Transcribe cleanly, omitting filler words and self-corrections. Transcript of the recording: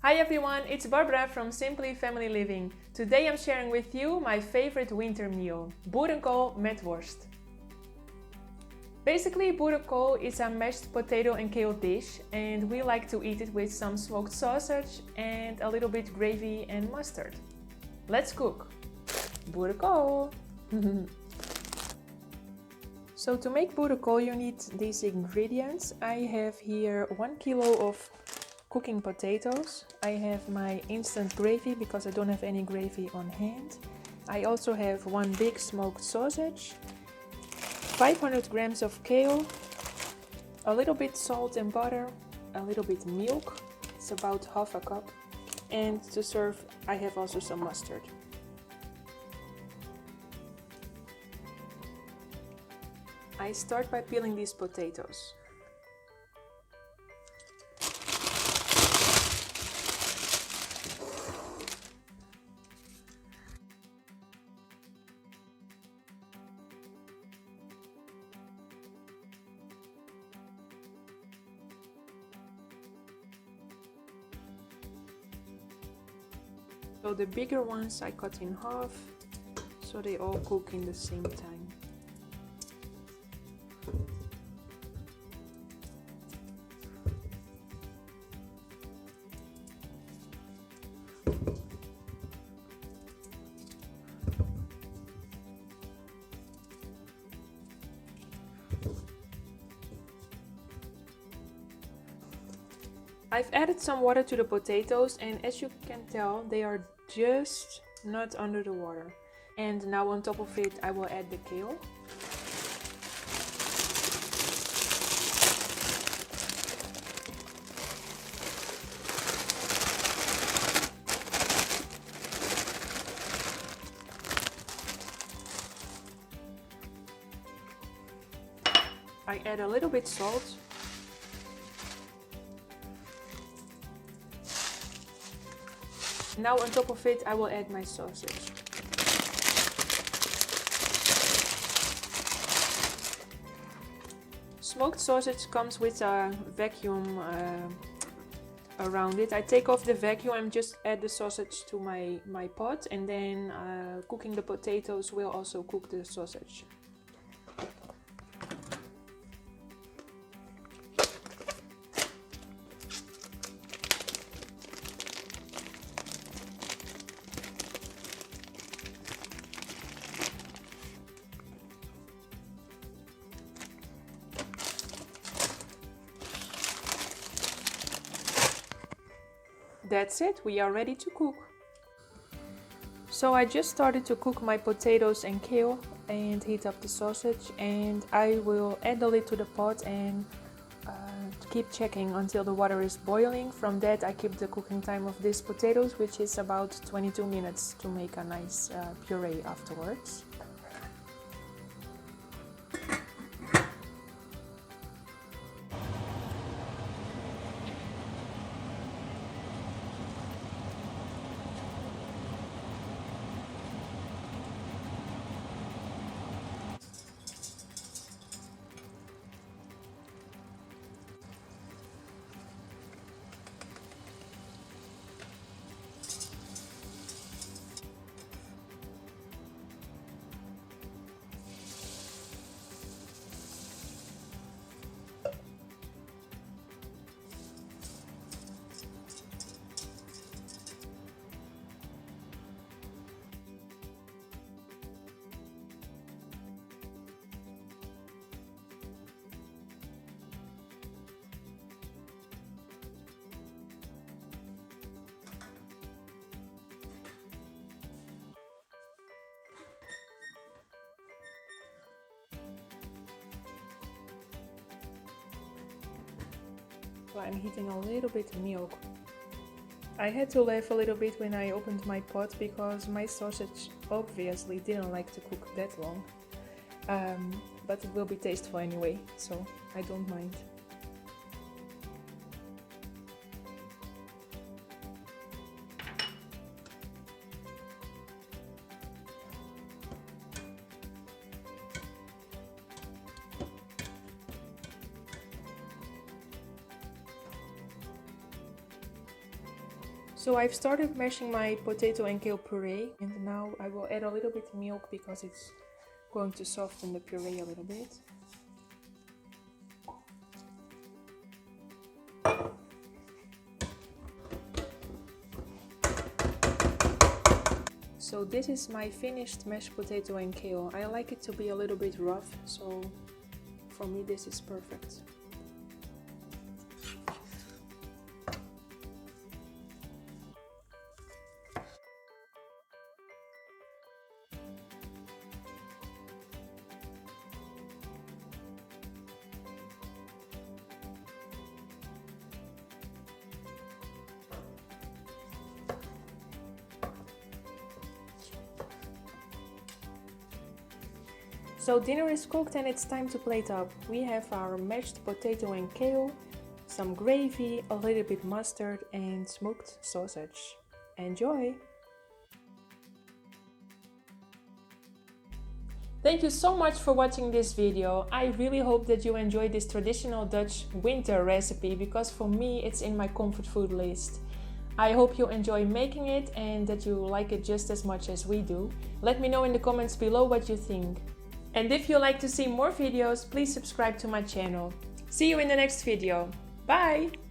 Hi everyone, it's Barbara from Simply Family Living. Today I'm sharing with you my favorite winter meal, boerenkool met worst. Basically, boerenkool is a mashed potato and kale dish, and we like to eat it with some smoked sausage and a little bit gravy and mustard. Let's cook! Boerenkool! So to make boerenkool you need these ingredients. I have here 1 kilo of cooking potatoes. I have my instant gravy because I don't have any gravy on hand. I also have 1 big smoked sausage, 500 grams of kale, a little bit salt and butter, a little bit milk, it's about half a cup, and to serve I have also some mustard. I start by peeling these potatoes. So the bigger ones I cut in half, so they all cook in the same time. I've added some water to the potatoes, and as you can tell they are just not under the water. And now on top of it I will add the kale. I add a little bit salt. Now on top of it I will add my sausage. Smoked sausage comes with a vacuum around it. I take off the vacuum and just add the sausage to my pot, and then cooking the potatoes will also cook the sausage. That's it, we are ready to cook. So I just started to cook my potatoes and kale and heat up the sausage, and I will add the lid to the pot and keep checking until the water is boiling. From that I keep the cooking time of these potatoes, which is about 22 minutes to make a nice puree afterwards. So I'm heating a little bit of milk. I had to laugh a little bit when I opened my pot because my sausage obviously didn't like to cook that long. But it will be tasteful anyway, so I don't mind. So I've started mashing my potato and kale puree, and now I will add a little bit of milk because it's going to soften the puree a little bit. So this is my finished mashed potato and kale. I like it to be a little bit rough, so for me this is perfect. So dinner is cooked and it's time to plate up. We have our mashed potato and kale, some gravy, a little bit mustard and smoked sausage. Enjoy! Thank you so much for watching this video. I really hope that you enjoyed this traditional Dutch winter recipe because for me it's in my comfort food list. I hope you enjoy making it and that you like it just as much as we do. Let me know in the comments below what you think. And if you like to see more videos, please subscribe to my channel. See you in the next video. Bye!